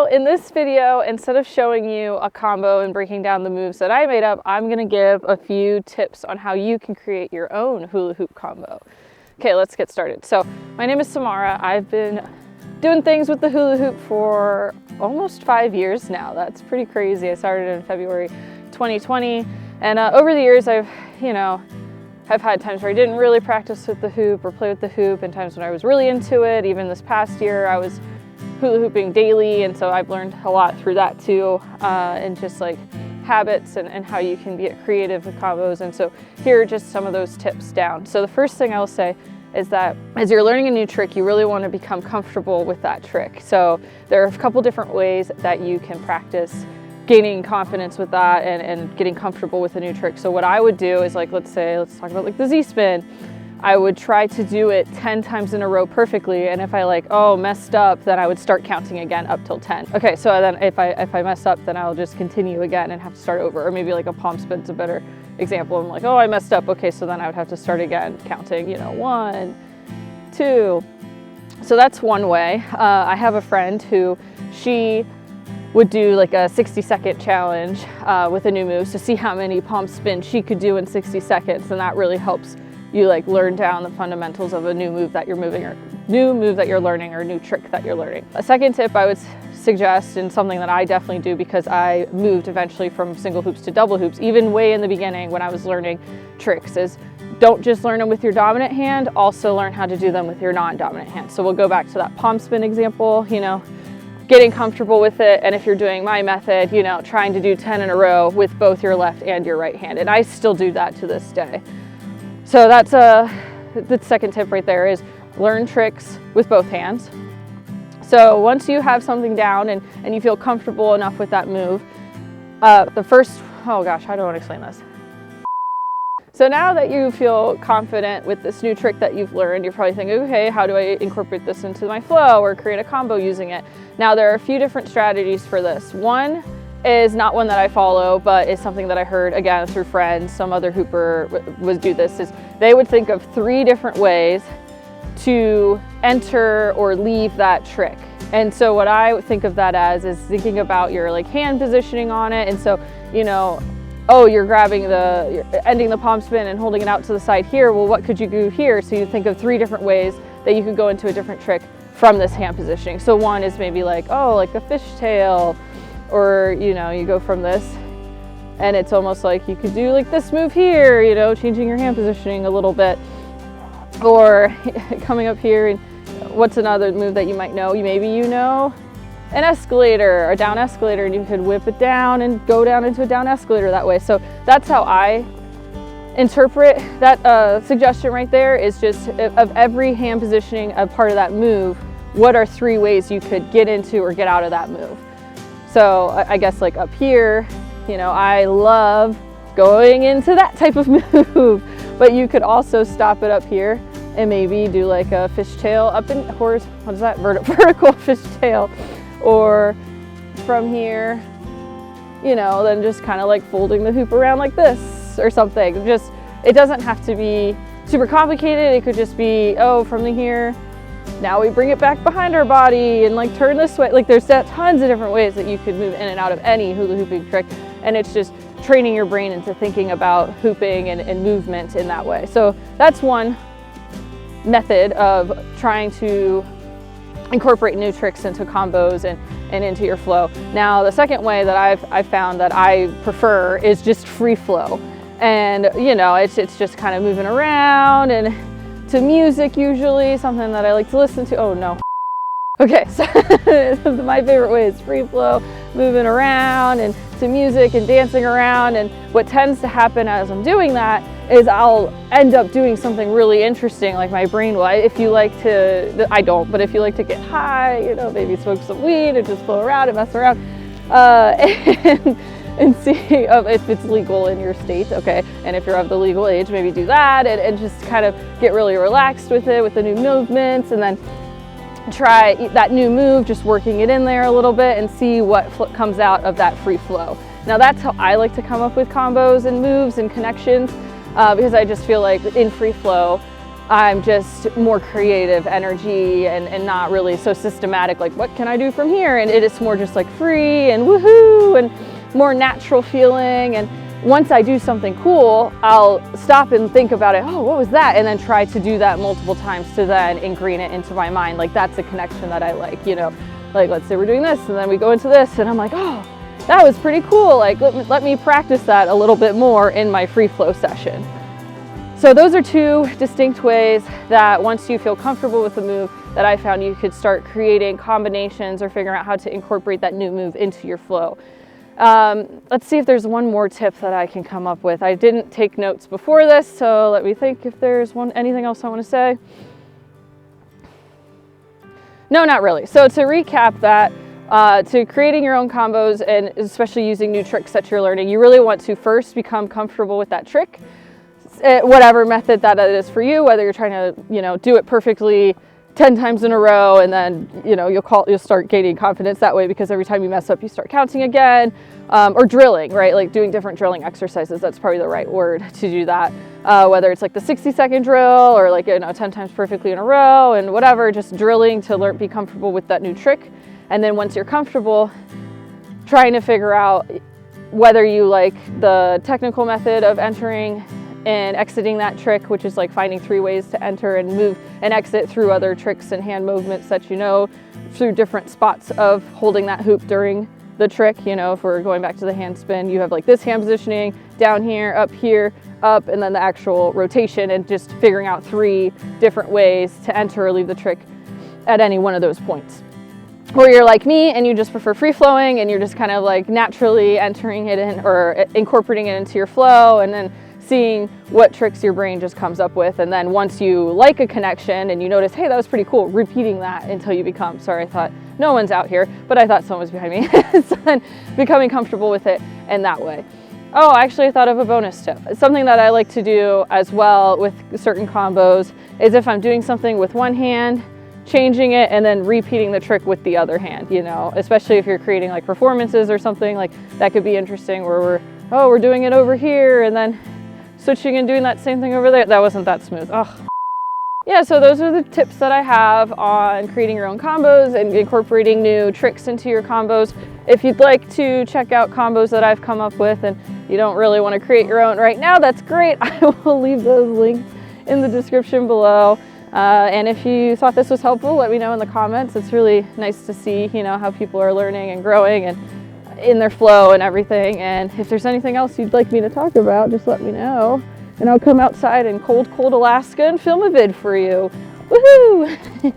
So in this video, instead of showing you a combo and breaking down the moves that I made up, I'm gonna give a few tips on how you can create your own hula hoop combo. Okay, let's get started. So my name is Samara. I've been doing things with the hula hoop for almost 5 years now. That's pretty crazy. I started in February 2020, and over the years I've had times where I didn't really practice with the hoop or play with the hoop, and times when I was really into it. Even this past year I was hula hooping daily, and so I've learned a lot through that too, and just like habits and how you can be creative with combos. And so here are just some of those tips down. So the first thing I'll say is that as you're learning a new trick, you really want to become comfortable with that trick. So there are a couple different ways that you can practice gaining confidence with that and getting comfortable with a new trick. So what I would do is, like, let's talk about like the Z-spin. I would try to do it 10 times in a row perfectly, and if I messed up, then I would start counting again up till 10. Okay, so then if I mess up, then I'll just continue again and have to start over. Or maybe like a palm spin's a better example. I'm like, oh, I messed up. Okay, so then I would have to start again, counting, 1, 2. So that's one way. I have a friend who she would do like a 60-second challenge with a new move to see how many palm spins she could do in 60 seconds, and that really helps you like learn down the fundamentals of a new move that you're moving, or new move that you're learning, or new trick that you're learning. A second tip I would suggest, and something that I definitely do because I moved eventually from single hoops to double hoops, even way in the beginning when I was learning tricks, is don't just learn them with your dominant hand, also learn how to do them with your non-dominant hand. So we'll go back to that palm spin example, getting comfortable with it. And if you're doing my method, trying to do 10 in a row with both your left and your right hand. And I still do that to this day. So that's the second tip right there, is learn tricks with both hands. So once you have something down and you feel comfortable enough with that move, how do I want to explain this? So now that you feel confident with this new trick that you've learned, you're probably thinking, okay, how do I incorporate this into my flow or create a combo using it? Now there are a few different strategies for this. One is not one that I follow, but is something that I heard, again, through friends. Some other hooper would do this, is they would think of 3 different ways to enter or leave that trick. And so what I think of that as is thinking about your like hand positioning on it. And so, you're ending the palm spin and holding it out to the side here. Well, what could you do here? So you think of 3 different ways that you could go into a different trick from this hand positioning. So one is maybe like a fishtail, or you go from this, and it's almost like you could do like this move here, changing your hand positioning a little bit, or coming up here. And what's another move that you might know? Maybe an escalator, a down escalator, and you could whip it down and go down into a down escalator that way. So that's how I interpret that suggestion right there, is just of every hand positioning a part of that move, what are 3 ways you could get into or get out of that move? So I guess like up here, I love going into that type of move, but you could also stop it up here and maybe do like a fishtail up in vertical fishtail, or from here, then just kind of like folding the hoop around like this or something. Just, it doesn't have to be super complicated. It could just be, from here, now we bring it back behind our body and like turn this way. Like there's tons of different ways that you could move in and out of any hula hooping trick. And it's just training your brain into thinking about hooping and movement in that way. So that's one method of trying to incorporate new tricks into combos and into your flow. Now the second way that I've found that I prefer is just free flow. And it's just kind of moving around and to music, usually something that I like to listen to. Oh no. Okay, so my favorite way is free flow, moving around and to music and dancing around. And what tends to happen as I'm doing that is I'll end up doing something really interesting. Like my brain will, if you like to, I don't, but if you like to get high, maybe smoke some weed or just flow around and mess around, and see if it's legal in your state, okay? And if you're of the legal age, maybe do that and just kind of get really relaxed with it, with the new movements, and then try that new move, just working it in there a little bit and see what comes out of that free flow. Now that's how I like to come up with combos and moves and connections, because I just feel like in free flow, I'm just more creative energy and not really so systematic, like what can I do from here? And it is more just like free and woohoo and more natural feeling. And once I do something cool, I'll stop and think about it. Oh, what was that? And then try to do that multiple times to then ingrain it into my mind. Like that's a connection that I like, you know, like let's say we're doing this and then we go into this and I'm like, oh, that was pretty cool. Like let me practice that a little bit more in my free flow session. So those are two distinct ways that once you feel comfortable with the move that I found you could start creating combinations or figuring out how to incorporate that new move into your flow. Let's see if there's one more tip that I can come up with. I didn't take notes before this, so let me think if there's anything else I want to say. No, not really. So to recap that, to creating your own combos and especially using new tricks that you're learning, you really want to first become comfortable with that trick. Whatever method that it is for you, whether you're trying to, you know, do it perfectly 10 times in a row and then, you know, you'll start gaining confidence that way because every time you mess up, you start counting again, or drilling, right? Like doing different drilling exercises. That's probably the right word to do that. Whether it's like the 60-second drill or like, you know, 10 times perfectly in a row and whatever, just drilling to be comfortable with that new trick. And then once you're comfortable, trying to figure out whether you like the technical method of entering and exiting that trick, which is like finding 3 ways to enter and move and exit through other tricks and hand movements that you know, through different spots of holding that hoop during the trick. You know, if we're going back to the hand spin, you have like this hand positioning, down here, up, and then the actual rotation, and just figuring out 3 different ways to enter or leave the trick at any one of those points. Or you're like me and you just prefer free flowing and you're just kind of like naturally entering it in or incorporating it into your flow and then seeing what tricks your brain just comes up with. And then once you like a connection and you notice, hey, that was pretty cool, repeating that until you become, sorry, I thought no one's out here, but I thought someone was behind me. So then becoming comfortable with it in that way. Oh, actually I thought of a bonus tip. Something that I like to do as well with certain combos is if I'm doing something with one hand, changing it and then repeating the trick with the other hand, you know, especially if you're creating like performances or something, like that could be interesting where we're doing it over here and then switching and doing that same thing over there. That wasn't that smooth. Oh. Yeah, so those are the tips that I have on creating your own combos and incorporating new tricks into your combos. If you'd like to check out combos that I've come up with and you don't really want to create your own right now, that's great. I will leave those links in the description below. And if you thought this was helpful, let me know in the comments. It's really nice to see, you know, how people are learning and growing and in their flow and everything. And if there's anything else you'd like me to talk about, just let me know. And I'll come outside in cold, cold Alaska and film a vid for you. Woohoo!